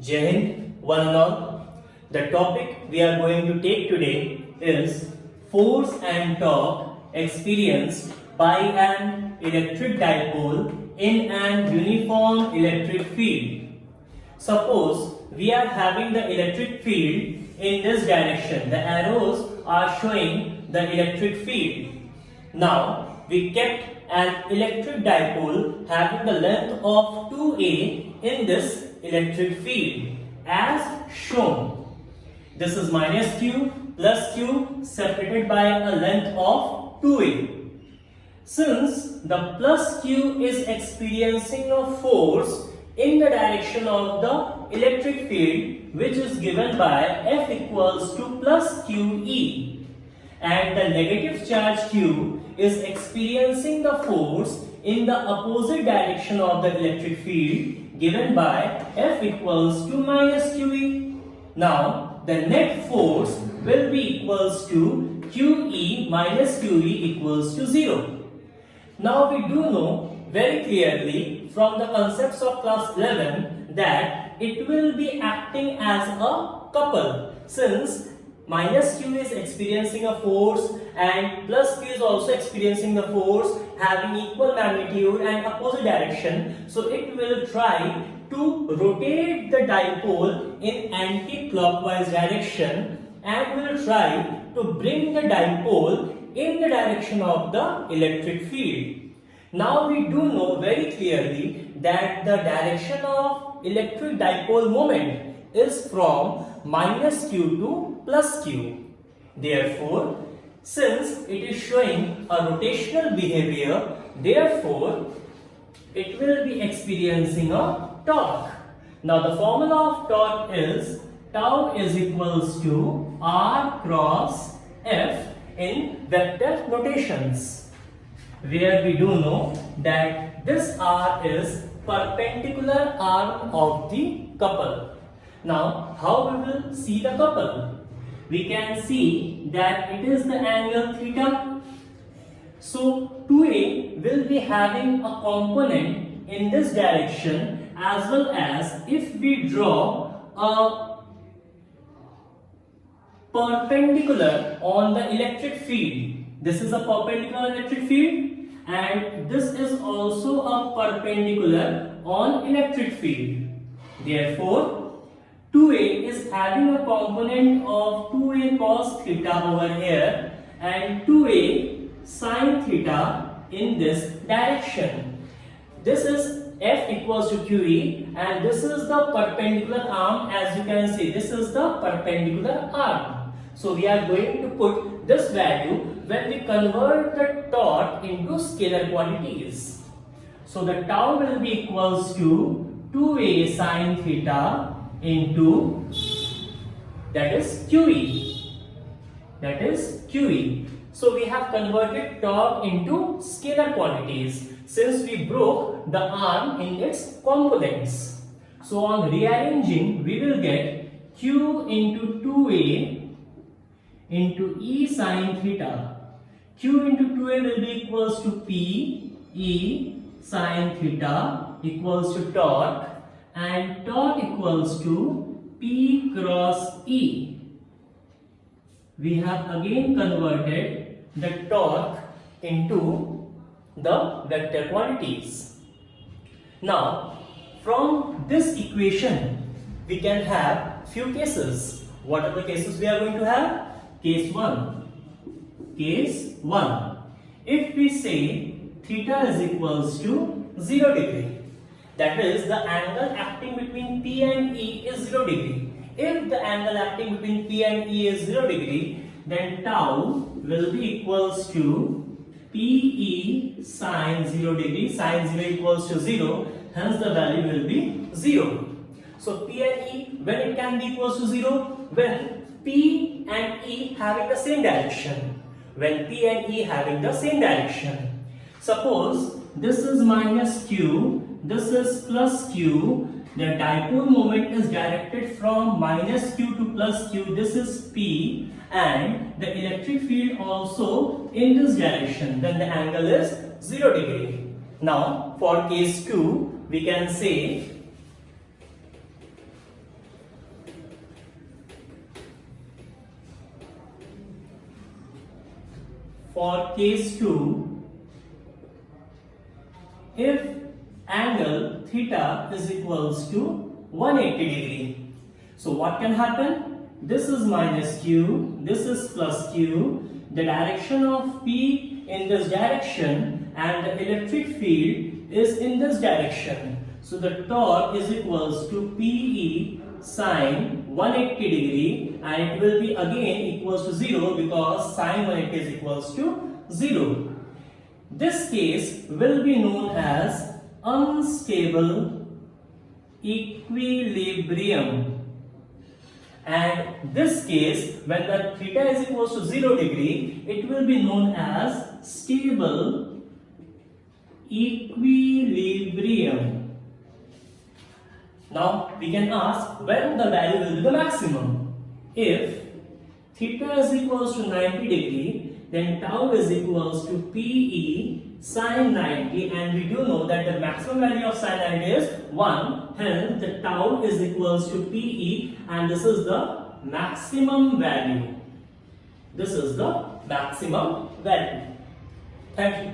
Jai Hind, one and all. The topic we are going to take today is force and torque experienced by an electric dipole in an uniform electric field. Suppose we are having the electric field in this direction. The arrows are showing the electric field. Now we kept an electric dipole having the length of 2a in this electric field as shown. This is minus q plus q separated by a length of 2a. Since the plus q is experiencing a force in the direction of the electric field which is given by F equals to plus QE, and the negative charge Q is experiencing the force in the opposite direction of the electric field given by F equals to minus QE. Now the net force will be equals to QE minus QE equals to 0. Now we do know very clearly from the concepts of class 11 that it will be acting as a couple, since minus q is experiencing a force and plus q is also experiencing the force having equal magnitude and opposite direction. So it will try to rotate the dipole in anti-clockwise direction and will try to bring the dipole in the direction of the electric field. Now we do know very clearly that the direction of electric dipole moment is from minus q to plus q. Therefore, since it is showing a rotational behavior, therefore it will be experiencing a torque. Now the formula of torque is tau is equals to R cross F in vector notations, where we do know that this R is perpendicular arm of the couple. Now, how we will see the couple? We can see that it is the angle theta. So, 2a will be having a component in this direction, as well as if we draw a perpendicular on the electric field. This is a perpendicular electric field and this is also a perpendicular on electric field. Therefore, 2a is having a component of 2a cos theta over here and 2a sin theta in this direction. This is F equals to QE and this is the perpendicular arm. As you can see, this is the perpendicular arm. So we are going to put this value when we convert the torque into scalar quantities. So the tau will be equals to 2a sin theta into, that is QE. That is QE. So we have converted torque into scalar quantities since we broke the arm in its components. So on rearranging, we will get Q into 2a into E sin theta. Q into 2a will be equals to P E sin theta equals to torque, and torque equals to P cross E. We have again converted the torque into the vector quantities. Now, from this equation, we can have few cases. What are the cases we are going to have? Case 1. Case 1. If we say theta is equals to 0 degree, that is the angle acting between P and E is 0 degree. If the angle acting between P and E is 0 degree, then tau will be equals to PE sin 0 degree. Sin 0 equals to 0, hence the value will be 0. So P and E, when it can be equals to 0? When P and E having the same direction. When P and E having the same direction. Suppose this is minus Q, this is plus Q. The dipole moment is directed from minus Q to plus Q. This is P and the electric field also in this direction. Then the angle is 0 degree. Now for case 2, we can say for case 2, if angle theta is equals to 180 degree. So what can happen? This is minus q, this is plus q. The direction of P in this direction and the electric field is in this direction. So the torque is equals to PE sine 180 degree, and it will be again equals to 0 because sine 180 is equals to 0. This case will be known as unstable equilibrium. And this case, when the theta is equals to 0 degree, it will be known as stable equilibrium. Now we can ask when the value will be the maximum. If theta is equals to 90 degree, then tau is equals to PE sine 90, and we do know that the maximum value of sine 90 is 1, hence the tau is equals to PE, and this is the maximum value. This is the maximum value. Thank you.